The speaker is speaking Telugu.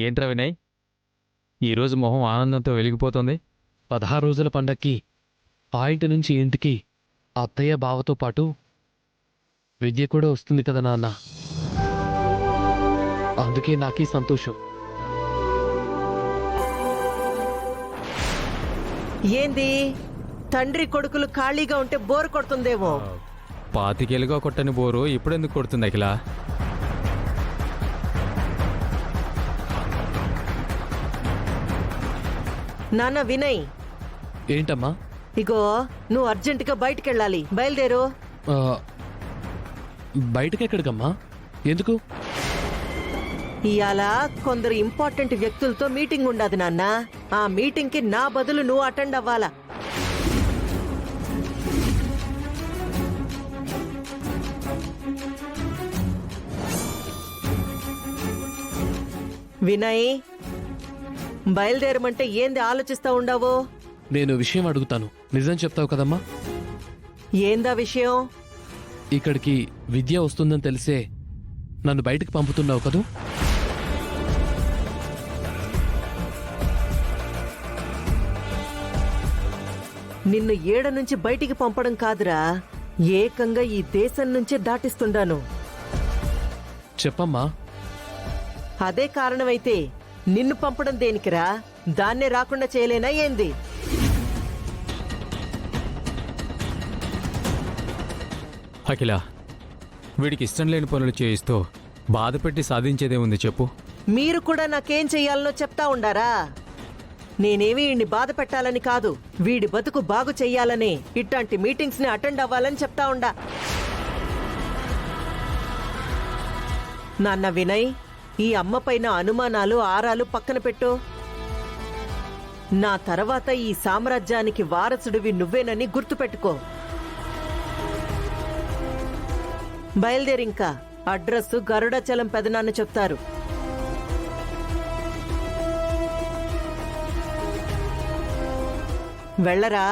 ఏంట్రా వినయ్, ఈరోజు మొహం ఆనందంతో వెలిగిపోతుంది. 16 రోజుల పండక్కి ఆ ఇంటి నుంచి ఇంటికి అత్తయ్య బావతో పాటు విద్య కూడా వస్తుంది కదా నాన్న. అందుకే నాకీ సంతోషం. ఏంది తండ్రి కొడుకులు ఖాళీగా ఉంటే బోర్ కొడుతుందేమో. పాతికేలుగా కొట్టని బోరు ఇప్పుడెందుకు కొడుతుంది అఖిల? నాన్న వినయ్, ఏంటమ్మా? ఇగో నువ్వు అర్జెంటుగా బయటికెళ్ళాలి, బయలుదేరు. ఆ, బయటకెక్కడికమ్మా? ఎందుకు? ఇవాళ కొందరు ఇంపార్టెంట్ వ్యక్తులతో మీటింగ్ ఉండదు నాన్న. ఆ మీటింగ్ కి నా బదులు నువ్వు అటెండ్ అవ్వాలా. వినయ్, బయలుదేరమంటే ఏంది ఆలోచిస్తా ఉండవు? నేను విషయం అడుగుతాను, నిజం చెప్తావు కదమ్మా? ఏందా విషయం? ఇక్కడికి విద్య వస్తుందని తెలిసే నన్ను బయటకు పంపుతున్నావు కదూ? నిన్ను ఏడ నుంచి బయటికి పంపడం కాదురా, ఏకంగా ఈ దేశం నుంచే దాటిస్తుండాను. చెప్పమ్మా. అదే కారణమైతే నిన్ను పంపడం దేనికిరా? దాన్నే రాకుండా చేయలేనా ఏంది? అఖిల, వీడికి ఇష్టం లేని పనులు చేయిస్తూ బాధ పెట్టి సాధించేదేముంది చెప్పు? మీరు కూడా నాకేం చెయ్యాలనో చెప్తా ఉండారా? నేనేమి వీడిని బాధ పెట్టాలని కాదు, వీడి బతుకు బాగు చెయ్యాలని ఇట్లాంటి మీటింగ్స్ ని అటెండ్ అవ్వాలని చెప్తా ఉండా. నాన్న వినయ్, ఈ అమ్మ పైన అనుమానాలు ఆరాలు పక్కన పెట్టు. నా తర్వాత ఈ సామ్రాజ్యానికి వారసుడివి నువ్వేనని గుర్తుపెట్టుకో. బయలుదేరింకా. అడ్రస్సు గరుడాచలం పెదనాన్న చెప్తారు. వెళ్ళరా.